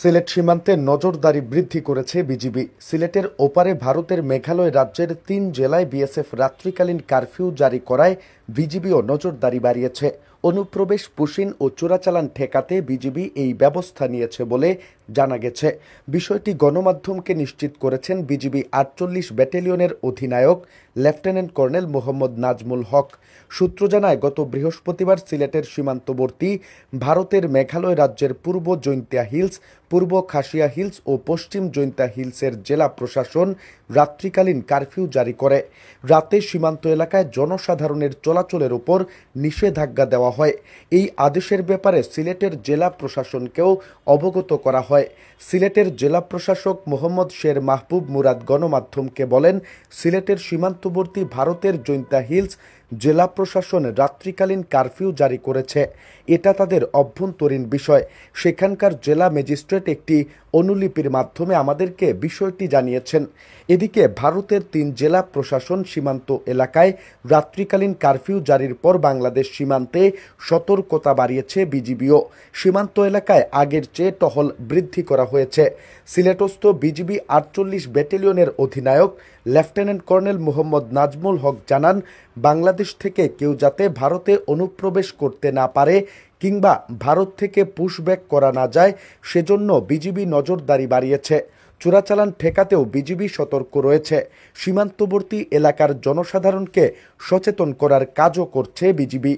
সিলেট সীমান্তে নজরদারি বৃদ্ধি করেছে বিজিবি। সিলেটের ওপারে ভারতের মেঘালয় রাজ্যের ৩ জেলায় বিএসএফ রাত্রিকালীন কারফিউ জারি করায় বিজিবিও নজরদারি বাড়িয়েছে। অনুপ্রবেশ, পুশিন ও চোরাচালান ঠেকাতে বিজিবি এই ব্যবস্থা নিয়েছে বলে জানা গেছে। বিষয়টি গণমাধ্যমকে নিশ্চিত করেছেন বিজিবি ৪৮ ব্যাটালিয়নের অধিনায়ক লেফটেন্যান্ট কর্নেল মোহাম্মদ নাজমুল হক। সূত্র জানায়, গত বৃহস্পতিবার সিলেটের সীমান্তবর্তী ভারতের মেঘালয় রাজ্যের পূর্ব জৈন্তিয়া হিলস, পূর্ব খাসিয়া হিলস ও পশ্চিম জৈন্তিয়া হিলসের জেলা প্রশাসন রাত্রিকালীন কারফিউ জারি করে। রাতে সীমান্ত এলাকায় জনসাধারণের চলাচলের উপর নিষেধাজ্ঞা দেওয়া হয়। এই আদেশের ব্যাপারে সিলেটের জেলা প্রশাসনকেও অবগত করা হয়। সিলেটের জেলা প্রশাসক মোহাম্মদ শের মাহবুব মুরাদ গণমাধ্যমকে বলেন, সিলেটের সীমান্তবর্তী ভারতের জৈন্তিয়া হিলস জেলা প্রশাসন রাত্রিকালীন কারফিউ জারি করেছে। এটা তাদের অভ্যন্তরীণ বিষয়। সেখানকার জেলা ম্যাজিস্ট্রেট একটি অনুলিপির মাধ্যমে আমাদেরকে বিষয়টি জানিয়েছেন। এদিকে ভারতের ৩ জেলা প্রশাসন সীমান্ত এলাকায় রাত্রিকালীন কারফিউ জারির পর বাংলাদেশ সীমান্তে সতর্কতা বাড়িয়েছে বিজিবিও। সীমান্ত এলাকায় আগের চেয়ে টহল বৃদ্ধি করা হয়েছে। সিলেটস্থ বিজিবি ৪৮ ব্যাটালিয়নের অধিনায়ক লেফটেন্যান্ট কর্নেল মোহাম্মদ নাজমুল হক জানান, বাংলাদেশ থেকে কেউ যাতে ভারতে অনুপ্রবেশ করতে না পারে কিংবা ভারত থেকে পুশব্যাক করা না যায়, সেজন্য বিজিবি নজরদারি বাড়িয়েছে। চোরাচালান ঠেকাতেও বিজিবি সতর্ক রয়েছে। সীমান্তবর্তী এলাকার জনসাধারণকে সচেতন করার কাজও করছে বিজিবি।